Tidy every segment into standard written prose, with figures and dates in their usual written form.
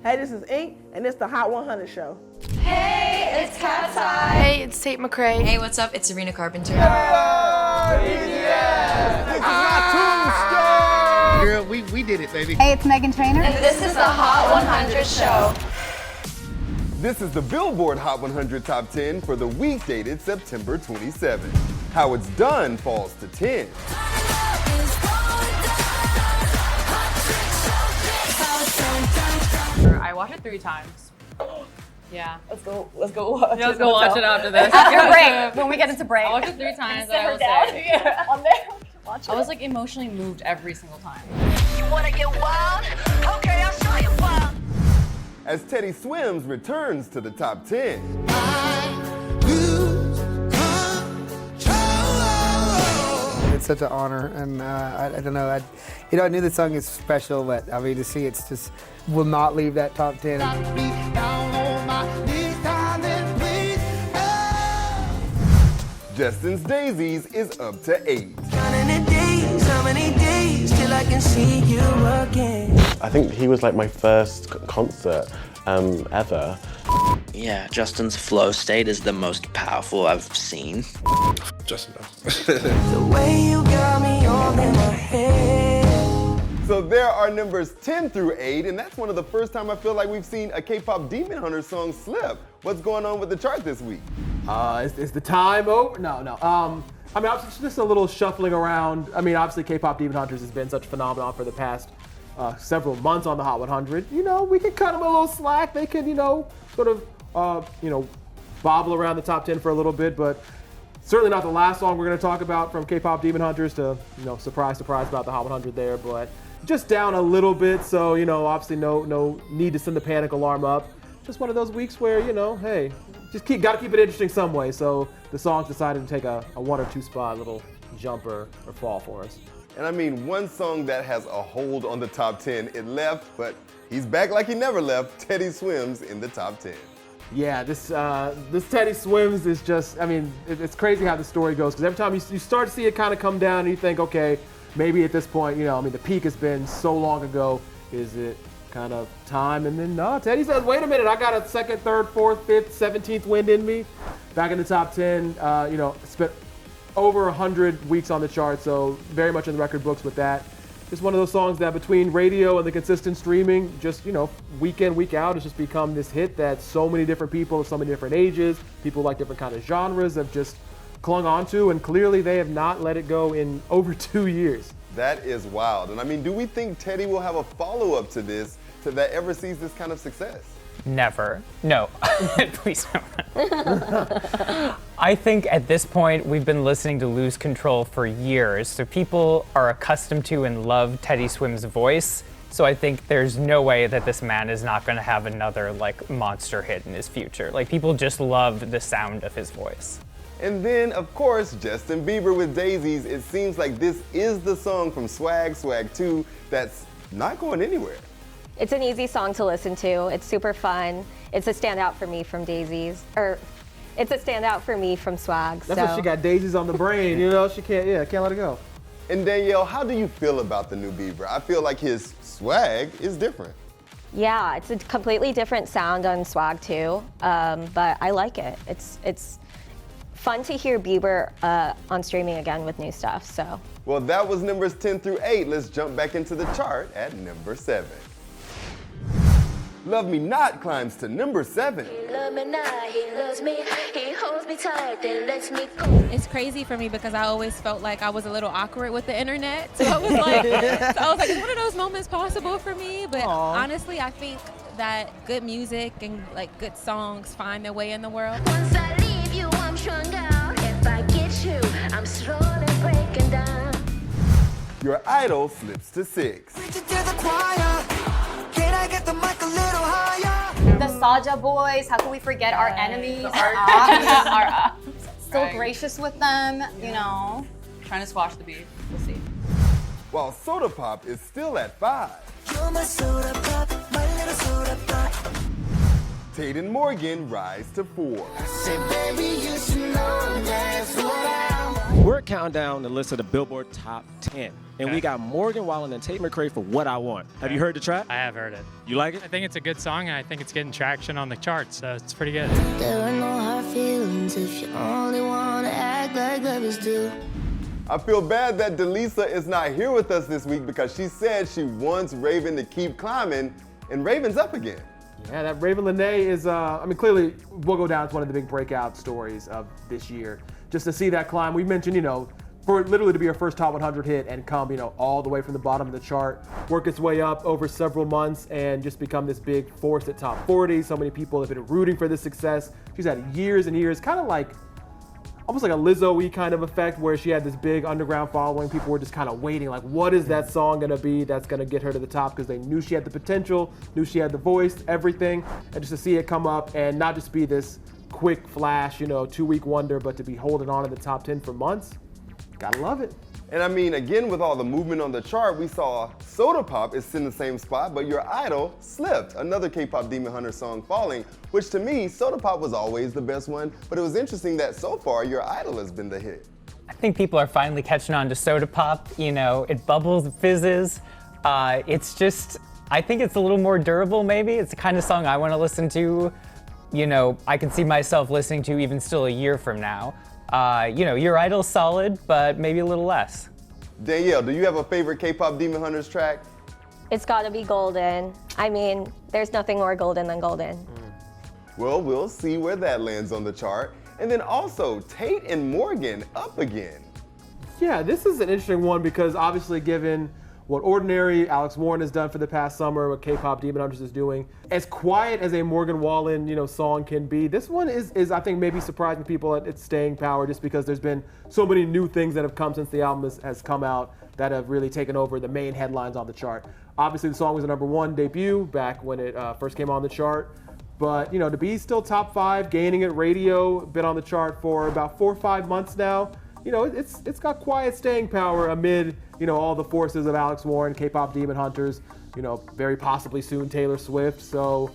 Hey, this is Ink, and it's the Hot 100 show. Hey, it's Cat Side. Hey, it's Tate McRae. Hey, what's up? It's Sabrina Carpenter. Girl, we did it, baby. Hey, it's Megan Trainor. And this is the Hot 100 show. This is the Billboard Hot 100 Top 10 for the week dated September 27. How It's Done falls to 10. I watched it 3 times. Yeah. Let's go watch Yeah, let's go watch it after this. After break, when we get into break. I watched it 3 times. Sit I her will down say. on there. Watch it. I was like emotionally moved every single time. You wanna get wild? Okay, I'll show you wild. As Teddy Swims returns to the top 10. It's such an honor, and I don't know. I knew the song is special, but I mean to see it's just will not leave that top 10. Justin's Daisies is up to 8. I think he was like my first concert ever. Yeah, Justin's flow state is the most powerful I've seen. Justin does. The way you got me all in my head. So there are numbers 10 through 8, and that's one of the first time I feel like we've seen a K-pop Demon Hunters song slip. What's going on with the chart this week? Is the time over? No. I mean, obviously, just a little shuffling around. I mean, obviously, K-pop Demon Hunters has been such a phenomenon for the past several months on the Hot 100. You know, we can cut them a little slack. They can, sort of, bobble around the top 10 for a little bit, but certainly not the last song we're going to talk about from K-pop Demon Hunters to, surprise about the Hot 100 there, but just down a little bit. So, obviously, no need to send the panic alarm up. Just one of those weeks where, hey, just gotta keep it interesting some way. So the songs decided to take a 1 or 2 spot little jumper or fall for us. And I mean, one song that has a hold on the top 10, it left, but he's back like he never left. Teddy Swims in the top 10. Yeah, this Teddy Swims is just, I mean, it's crazy how the story goes, because every time you start to see it kind of come down and you think, okay, maybe at this point, the peak has been so long ago, is it kind of time? And then no, Teddy says, wait a minute, I got a 2nd, 3rd, 4th, 5th, 17th wind in me. Back in the top 10, spent over 100 weeks on the chart, so very much in the record books with that. Just one of those songs that between radio and the consistent streaming, just, week in, week out, has just become this hit that so many different people of so many different ages, people like different kind of genres have just clung on to, and clearly they have not let it go in over 2 years. That is wild. And I mean, do we think Teddy will have a follow-up to this that ever sees this kind of success? Never. No. Please don't. I think at this point we've been listening to Lose Control for years, so people are accustomed to and love Teddy Swims' voice. So I think there's no way that this man is not going to have another monster hit in his future. People just love the sound of his voice. And then, of course, Justin Bieber with Daisies. It seems like this is the song from Swag 2 that's not going anywhere. It's an easy song to listen to. It's super fun. It's a standout for me from Daisies. It's a standout for me from Swag. That's why she got Daisies on the brain, she can't let it go. And Danielle, how do you feel about the new Bieber? I feel like his swag is different. Yeah, it's a completely different sound on Swag 2, but I like it. It's fun to hear Bieber on streaming again with new stuff, so. Well, that was numbers 10 through 8. Let's jump back into the chart at number 7. Love Me Not climbs to number 7. He love me not, he loves me, he holds me tight, then lets me go. It's crazy for me because I always felt like I was a little awkward with the internet. So I was like, is one of those moments possible for me? But honestly, I think that good music and good songs find their way in the world. Once I leave you, I'm stronger. If I get you, I'm slowly breaking down. Your Idol slips to 6. The Saja boys, how can we forget our enemies? Still gracious with them, Trying to squash the beef. We'll see. While Soda Pop is still at 5. You're my soda pop, my little soda pop. Tate and Morgan rise to 4. I said, baby, you should know that's what I want. We're counting down the list of the Billboard Top 10. And we got Morgan Wallen and Tate McRae for What I Want. Have you heard the track? I have heard it. You like it? I think it's a good song, and I think it's getting traction on the charts, so it's pretty good. There are no hard feelings if you only wanna act like lovers do. I feel bad that Delisa is not here with us this week because she said she wants Raven to keep climbing, and Raven's up again. Yeah, that Raven Lene is, clearly will go down as one of the big breakout stories of this year. Just to see that climb, we mentioned, for it literally to be her first top 100 hit and come, all the way from the bottom of the chart, work its way up over several months and just become this big force at top 40. So many people have been rooting for this success. She's had years and years, kind of like, almost like a Lizzo-y kind of effect where she had this big underground following. People were just kind of waiting, like, what is that song gonna be that's gonna get her to the top? Because they knew she had the potential, knew she had the voice, everything. And just to see it come up and not just be this quick flash, 2-week wonder, but to be holding on in the top 10 for months, gotta love it. And again, with all the movement on the chart, we saw Soda Pop is in the same spot, but your idol slipped. Another K-Pop Demon Hunters song falling, which to me, Soda Pop was always the best one, but it was interesting that so far your idol has been the hit. I think people are finally catching on to Soda Pop. It bubbles, fizzes. It's just, I think it's a little more durable maybe. It's the kind of song I want to listen to. I can see myself listening to even still a year from now. Your idol's solid, but maybe a little less. Danielle, do you have a favorite K-Pop Demon Hunters track? It's gotta be Golden. There's nothing more golden than Golden. Well, we'll see where that lands on the chart. And then also, Tate and Morgan up again. Yeah, this is an interesting one because obviously given what Ordinary, Alex Warren has done for the past summer, what K-Pop Demon Hunters is doing. As quiet as a Morgan Wallen, song can be, this one is I think maybe surprising people at its staying power just because there's been so many new things that have come since the album has come out that have really taken over the main headlines on the chart. Obviously the song was a #1 debut back when it first came on the chart. But, to be still top 5, gaining at radio, been on the chart for about 4 or 5 months now. It's got quiet staying power amid, all the forces of Alex Warren, K-Pop Demon Hunters, very possibly soon Taylor Swift. So,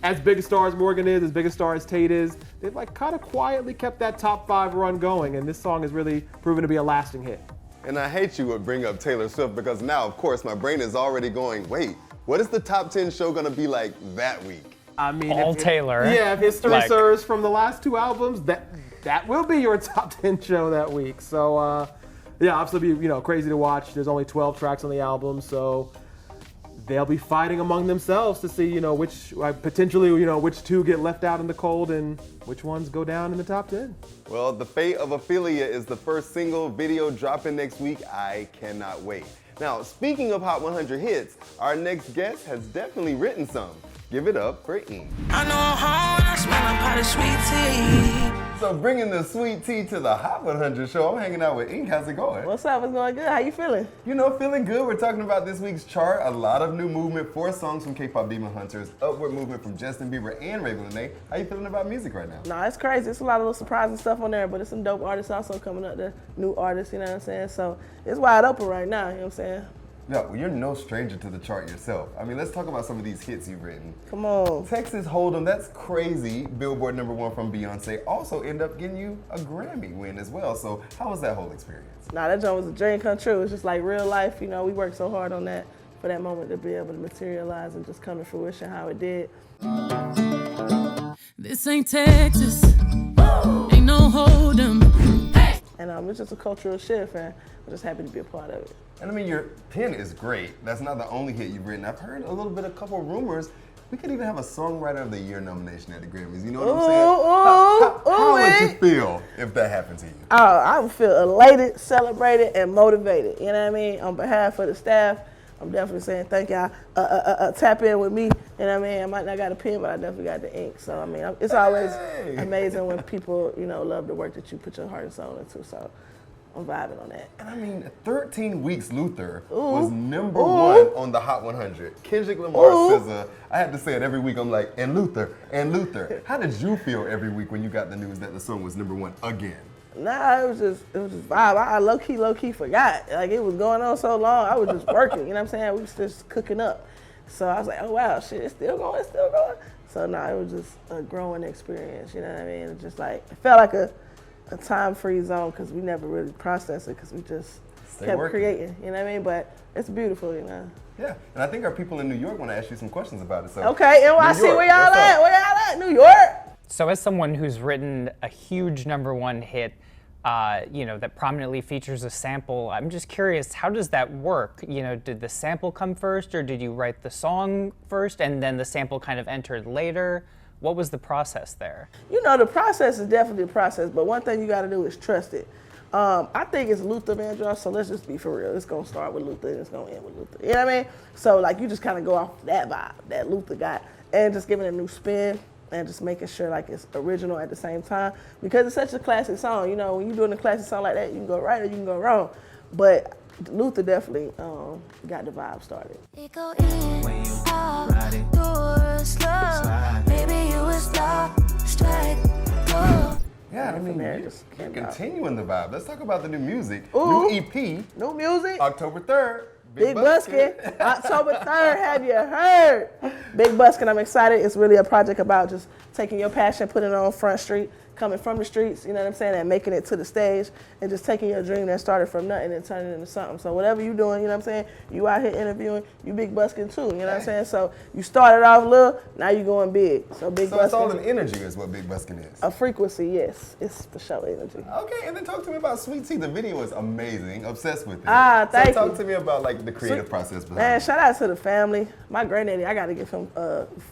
as big a star as Morgan is, as big a star as Tate is, they've kind of quietly kept that top 5 run going, and this song has really proven to be a lasting hit. And I hate you would bring up Taylor Swift because now, of course, my brain is already going, wait, what is the top 10 show gonna be like that week? All Taylor. If history serves from the last 2 albums, that will be your top 10 show that week. So, obviously be, crazy to watch. There's only 12 tracks on the album, so they'll be fighting among themselves to see, which potentially, which 2 get left out in the cold and which ones go down in the top 10. Well, The Fate of Ophelia is the first single video dropping next week. I cannot wait. Now, speaking of Hot 100 hits, our next guest has definitely written some. Give it up for Ink. I know I'm home when I smell a pot of sweet tea. So bringing the sweet tea to the Hot 100 show, I'm hanging out with Ink. How's it going? What's up? It's going good. How you feeling? Feeling good. We're talking about this week's chart. A lot of new movement, 4 songs from K-Pop Demon Hunters, upward movement from Justin Bieber and Raven Lene. How you feeling about music right now? Nah, it's crazy. It's a lot of little surprising stuff on there, but it's some dope artists also coming up there, new artists, you know what I'm saying? So it's wide open right now, you know what I'm saying? Yeah, well, you're no stranger to the chart yourself. Let's talk about some of these hits you've written. Come on. Texas Hold'em, that's crazy. Billboard #1 from Beyonce. Also end up getting you a Grammy win as well. So how was that whole experience? Nah, that joint was a dream come true. It's just like real life, we worked so hard on that for that moment to be able to materialize and just come to fruition how it did. This ain't Texas. Ain't no Hold'em. Hey! And it's just a cultural shift, and I'm just happy to be a part of it. And your pen is great. That's not the only hit you've written. I've heard a couple rumors. We could even have a Songwriter of the Year nomination at the Grammys. You know what I'm saying? How would you feel if that happened to you? Oh, I would feel elated, celebrated, and motivated. You know what I mean? On behalf of the staff, I'm definitely saying thank y'all. Tap in with me. You know what I mean? I might not got a pen, but I definitely got the ink. So, it's always amazing when people, love the work that you put your heart and soul into. So I'm vibing on that. And 13 Weeks Luther was #1 on the Hot 100. Kendrick Lamar, SZA. I had to say it every week. I'm like, and Luther. How did you feel every week when you got the news that the song was #1 again? Nah, it was just vibe. I low key forgot. Like it was going on so long. I was just working. You know what I'm saying? We was just cooking up. So I was like, oh wow, shit, it's still going. So nah, it was just a growing experience. You know what I mean? It just like it felt like a time-free zone because we never really processed it because we just kept working. creating, you know what I mean? But it's beautiful, you know. Yeah, and I think our people in New York want to ask you some questions about it. So Okay, NYC, New York, where y'all what's at? up? Where y'all at? New York? So as someone who's written a huge #1 hit, you know, that prominently features a sample, I'm just curious, how does that work? You know, did the sample come first, or did you write the song first and then the sample kind of entered later? What was the process there? You know, the process is definitely a process, but one thing you got to do is trust it. I think it's Luther Vandross, so let's just be for real. It's gonna start with Luther and it's gonna end with Luther. You know what I mean? So like you just kind of go off that vibe that Luther got and just give it a new spin and just making sure like it's original at the same time because it's such a classic song. You know, when you're doing a classic song like that, you can go right or you can go wrong. But Luther definitely got the vibe started. It go in, out, do it slow. Maybe you was lost, strike, go. Yeah, I mean, you're continuing the vibe. Let's talk about the new music. Ooh. New EP. New music. October 3rd. Big Buskin. October 3rd, have you heard? Big Buskin, I'm excited. It's really a project about just taking your passion, putting it on Front Street, coming from the streets, you know what I'm saying, and making it to the stage, and just taking your dream that started from nothing and turning it into something. So whatever you're doing, you know what I'm saying, you out here interviewing, you Big Buskin too, you know what I'm saying? So you started off little, now you're going big. So Big Buskin. So it's all an energy is what Big Buskin is. A frequency, yes. It's for sure energy. Okay, and then talk to me about Sweet Tea. The video is amazing. Obsessed with it. Thank you. So talk to me about like the creative process behind Man, it. shout out to the family. My granddaddy, I got to give him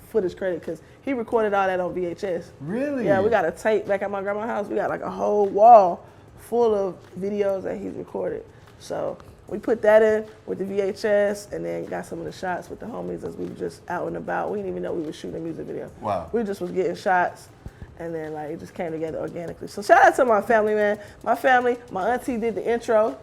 footage credit because he recorded all that on VHS. Really? Yeah, we got a tape back at my grandma's house. We got like a whole wall full of videos that he's recorded. So we put that in with the VHS and then got some of the shots with the homies as we were just out and about. We didn't even know we were shooting a music video. Wow. We just was getting shots and then like it just came together organically. So shout out to my family, man. My family, my auntie did the intro.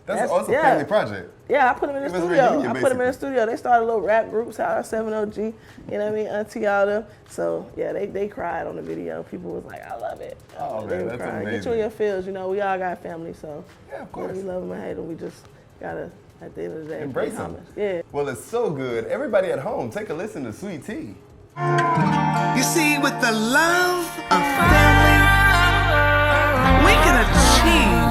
That's an awesome family project. Yeah, I put them in the It was a studio. reunion, I put them in the studio. They started little rap groups, our 7OG, you know what I mean, Auntie all them. So yeah, they cried on the video. People was like, I love it. Oh They man, were that's crying. amazing. Get you in your feels, you know, we all got family, so yeah, of you know, course. we love them and hate them. We just gotta, at the end of the day, Embrace pay them. homage. Yeah. Well, it's so good. Everybody at home, take a listen to Sweet Tea. You see, with the love of family, we can achieve.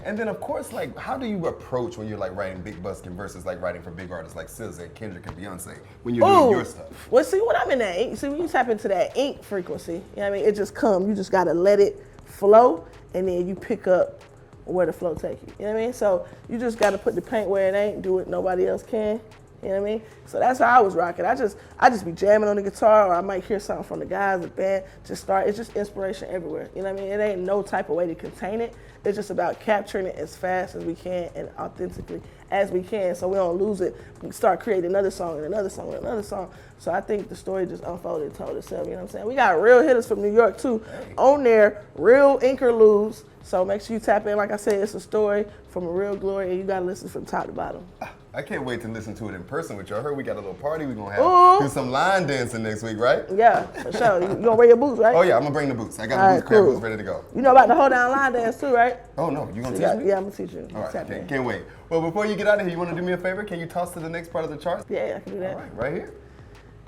And then, of course, like, how do you approach when you're like writing Big Buskin versus like writing for big artists like SZA, Kendrick, and Beyonce when you're doing your stuff? Well, see, when I'm in that ink, see, when you tap into that ink frequency, you know what I mean, it just comes. You just gotta let it flow, and then you pick up where the flow take you. You know what I mean? So you just gotta put the paint where it ain't, do it nobody else can. You know what I mean? So that's how I was rocking. I just be jamming on the guitar, or I might hear something from the guys, the band, just start. It's just inspiration everywhere. You know what I mean? It ain't no type of way to contain it. It's just about capturing it as fast as we can and authentically as we can, so we don't lose it. We start creating another song and another song and another song. So I think the story just unfolded and told itself. You know what I'm saying? We got real hitters from New York too on there, real interludes. So make sure you tap in. Like I said, it's a story from a real glory, and you gotta listen from top to bottom. I can't wait to listen to it in person with you. I heard we got a little party we're gonna have. Do some line dancing next week, right? Yeah, for sure. You gonna wear your boots, right? Oh yeah, I'm gonna bring the boots. I got All the right, boots, crab cool. boots ready to go. You know about the hold down line dance too, right? Oh no, you gonna So teach me? yeah, I'm gonna teach you. All right, Tap in. can't wait. Well, before you get out of here, you wanna do me a favor? Can you toss to the next part of the chart? Yeah, I can do that. All right, right here.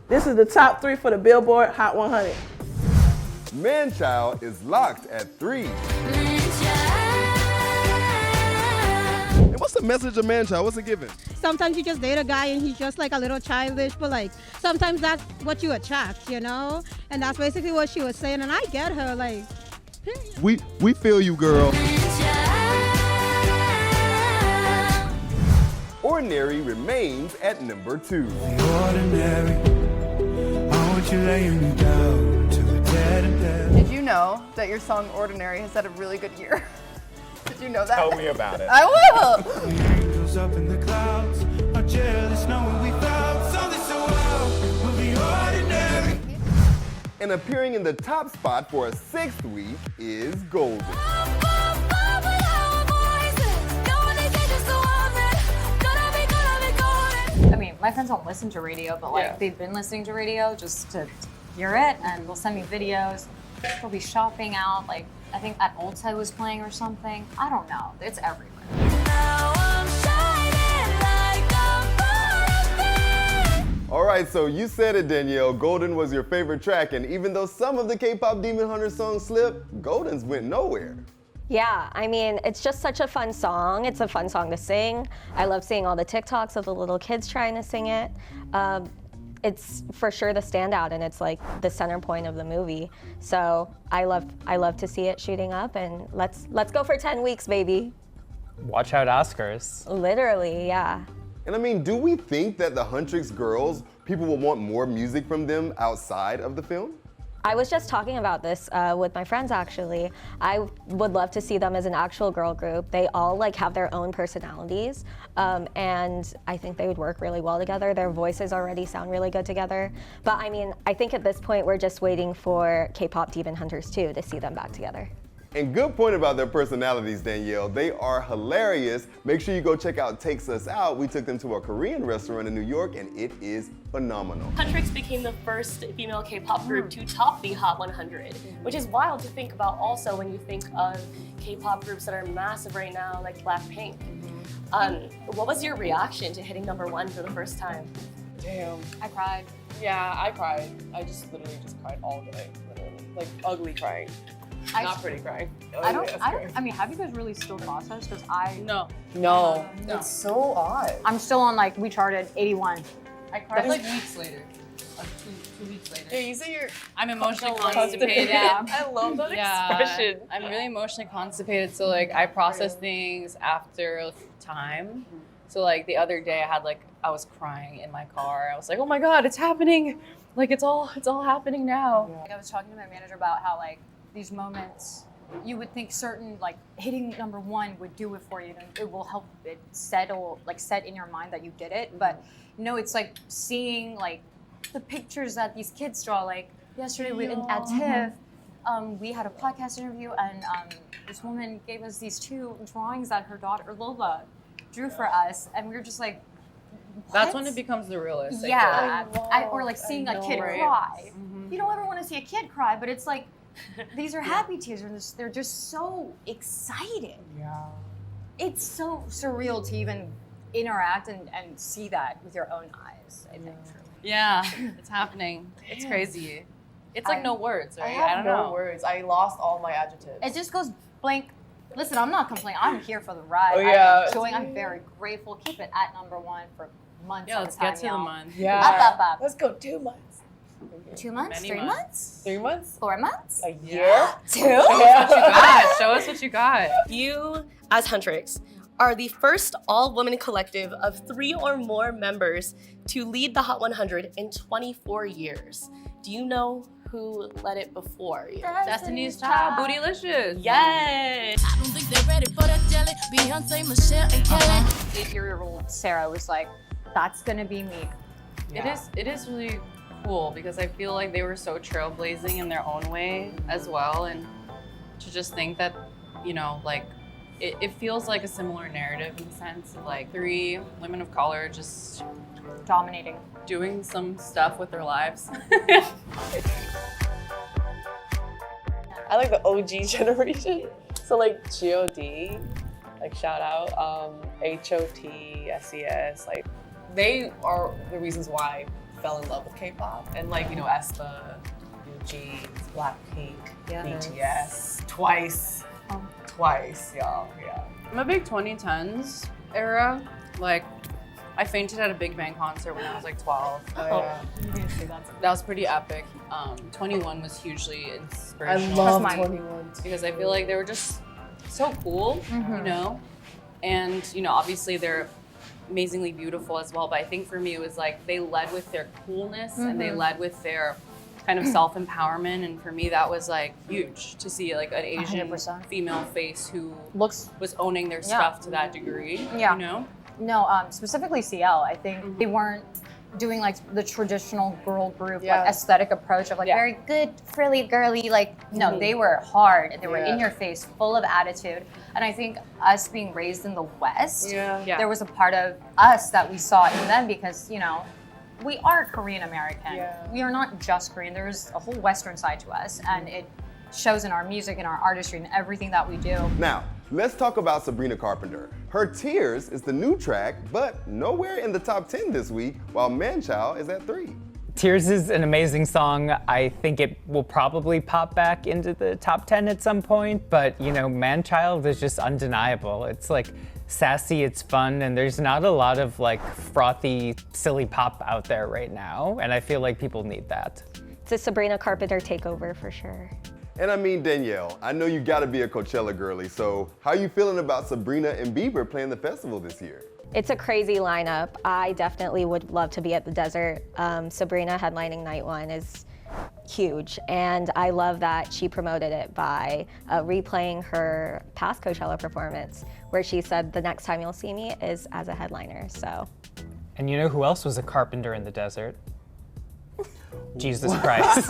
This is the top 3 for the Billboard Hot 100. Manchild is locked at 3. And what's the message of Manchild? What's it giving? Sometimes you just date a guy and he's just like a little childish, but like sometimes that's what you attract, you know? And that's basically what she was saying, and I get her, like. We feel you, girl. Ordinary remains at number 2. Ordinary, I want you laying me down to a dead and dead. Did you know that your song Ordinary has had a really good year? Did you know that? Tell me about it. I will! The angels up in the clouds are jealous knowing we found something so wild. We'll be ordinary. And appearing in the top spot for a 6th week is Golden. I mean, my friends don't listen to radio, but like they've been listening to radio just to hear it, and they'll send me videos. They'll be shopping out, like I think at Ulta was playing or something. I don't know. It's everywhere. All right, so you said it, Danielle. Golden was your favorite track, and even though some of the K-Pop Demon Hunters songs slipped, Golden's went nowhere. Yeah, I mean, it's just such a fun song. It's a fun song to sing. I love seeing all the TikToks of the little kids trying to sing it. It's for sure the standout, and it's like the center point of the movie. So I love to see it shooting up, and let's go for 10 weeks, baby. Watch out, Oscars. Literally, yeah. And I mean, do we think that the Huntrix girls, people will want more music from them outside of the film? I was just talking about this with my friends, actually. I would love to see them as an actual girl group. They all like have their own personalities, and I think they would work really well together. Their voices already sound really good together. But I mean, I think at this point, we're just waiting for K-Pop Demon Hunters 2 to see them back together. And good point about their personalities, Danielle. They are hilarious. Make sure you go check out Takes Us Out. We took them to a Korean restaurant in New York, and it is phenomenal. Huntrix became the first female K-pop group to top the Hot 100, which is wild to think about also when you think of K-pop groups that are massive right now, like Blackpink. What was your reaction to hitting #1 for the first time? Damn. I cried. Yeah, I cried. I just literally just cried all day, literally. Like ugly crying. Not pretty crying. I mean, have you guys really still processed? Because No. It's so odd. I'm still on like, we charted 81. I cried like weeks later. Like two weeks later. Yeah, you say I'm emotionally constipated. Yeah. I love that expression. I'm really emotionally constipated, so like I process things after time. So like the other day I was crying in my car. I was like, oh my God, it's happening. Like it's all happening now. Like, I was talking to my manager about how like these moments, you would think certain like hitting #1 would do it for you, and it will help it set in your mind that you did it. But no, it's like seeing like the pictures that these kids draw. Like yesterday at TIFF, we had a podcast interview, and this woman gave us these 2 drawings that her daughter Lola drew for us, and we were just like, what? That's when it becomes the realist. Yeah, or like seeing a kid cry. You don't ever want to see a kid cry, but it's like, these are happy tears, and they're just so excited. Yeah. It's so surreal to even interact and see that with your own eyes, I think. Yeah, it's happening. It's crazy. It's like no words, right? I don't have know. no words. I lost all my adjectives. It just goes blank. Listen, I'm not complaining. I'm here for the ride. Oh, yeah. I'm very grateful. Keep it at #1 for months. Yeah, let's get to the month. Yeah. Up. Let's go 2 months. 2 months? Many 3 months? 3 months? 4 months? A year? 2? Show us what you got. You, as Huntrix, are the first all-woman collective of 3 or more members to lead the Hot 100 in 24 years. Do you know who led it before you? Destiny's Child, Bootylicious. Yes! I don't think they're ready for that jelly. Beyonce, Michelle, and Kelly. 8-year-old Sarah was like, that's gonna be me. Yeah. It is really cool because I feel like they were so trailblazing in their own way as well, and to just think that, you know, like it feels like a similar narrative in the sense of like 3 women of color just dominating, doing some stuff with their lives. I like the OG generation. So like G.O.D, like shout out, H.O.T, SES, like they are the reasons why I fell in love with K-pop. And like, you know, aespa, UG, Blackpink, BTS, twice, y'all, yeah. I'm a big 2010s era. Like, I fainted at a Big Bang concert when I was like 12. Oh, yeah. That was pretty epic. 21 was hugely inspirational. I love 21 too. Because I feel like they were just so cool, you know? And, you know, obviously they're amazingly beautiful as well, but I think for me it was like they led with their coolness and they led with their kind of self-empowerment, and for me that was like huge to see like an Asian 100%. female face who was owning their stuff to that degree, Yeah. you know? No, specifically CL, I think they weren't doing like the traditional girl group like aesthetic approach of like very good, frilly, girly, like no, they were hard and they were in your face, full of attitude. And I think us being raised in the West, there was a part of us that we saw in them because, you know, we are Korean American. We are not just Korean. There's a whole Western side to us, and it shows in our music and our artistry and everything that we do. Now, let's talk about Sabrina Carpenter. Her Tears is the new track, but nowhere in the top 10 this week, while Manchild is at 3. Tears is an amazing song. I think it will probably pop back into the top 10 at some point, but you know, Man-Child is just undeniable. It's like sassy, it's fun, and there's not a lot of like frothy, silly pop out there right now, and I feel like people need that. It's a Sabrina Carpenter takeover for sure. And I mean, Danielle, I know you gotta be a Coachella girly, so how are you feeling about Sabrina and Bieber playing the festival this year? It's a crazy lineup. I definitely would love to be at the desert. Sabrina headlining night one is huge, and I love that she promoted it by replaying her past Coachella performance, where she said the next time you'll see me is as a headliner, so. And you know who else was a carpenter in the desert? Jesus Christ.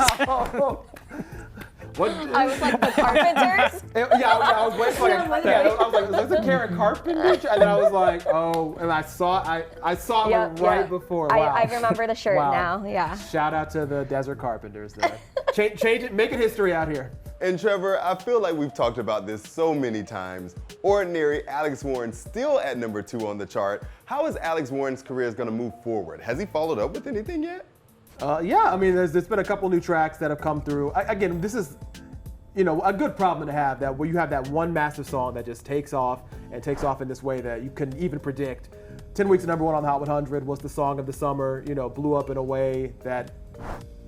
What? I was like, the Carpenters? I was waiting for I was like, is this a Karen Carpenter? And then I was like, oh, and I saw it right before. Wow. I remember the shirt now, yeah. Shout out to the Desert Carpenters there. Change it, make it history out here. And Trevor, I feel like we've talked about this so many times. Ordinary Alex Warren still at #2 on the chart. How is Alex Warren's career gonna move forward? Has he followed up with anything yet? Yeah, I mean, there's been a couple new tracks that have come through. Again, this is, you know, a good problem to have, that where you have that one massive song that just takes off in this way that you couldn't even predict. 10 Weeks of #1 on the Hot 100 was the song of the summer, you know, blew up in a way that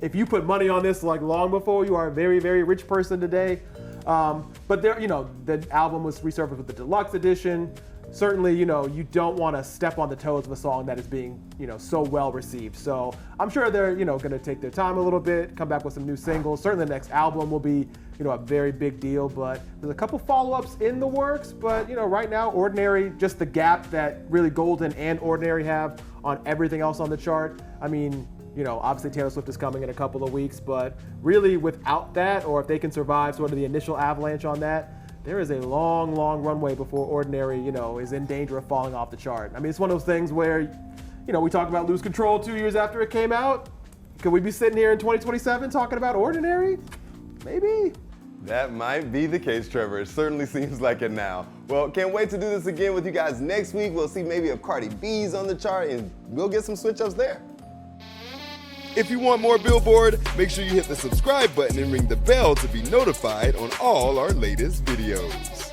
if you put money on this like long before, you are a very, very rich person today. But there, you know, the album was resurfaced with the deluxe edition. Certainly, you know, you don't want to step on the toes of a song that is being, you know, so well received. So I'm sure they're, you know, going to take their time a little bit, come back with some new singles. Certainly the next album will be, you know, a very big deal, but there's a couple follow-ups in the works. But, you know, right now, Ordinary, just the gap that really Golden and Ordinary have on everything else on the chart. I mean, you know, obviously Taylor Swift is coming in a couple of weeks, but really without that, or if they can survive sort of the initial avalanche on that, there is a long, long runway before Ordinary, you know, is in danger of falling off the chart. I mean, it's one of those things where, you know, we talked about Lose Control 2 years after it came out. Could we be sitting here in 2027 talking about Ordinary? Maybe. That might be the case, Trevor. It certainly seems like it now. Well, can't wait to do this again with you guys next week. We'll see maybe if Cardi B's on the chart, and we'll get some switch-ups there. If you want more Billboard, make sure you hit the subscribe button and ring the bell to be notified on all our latest videos.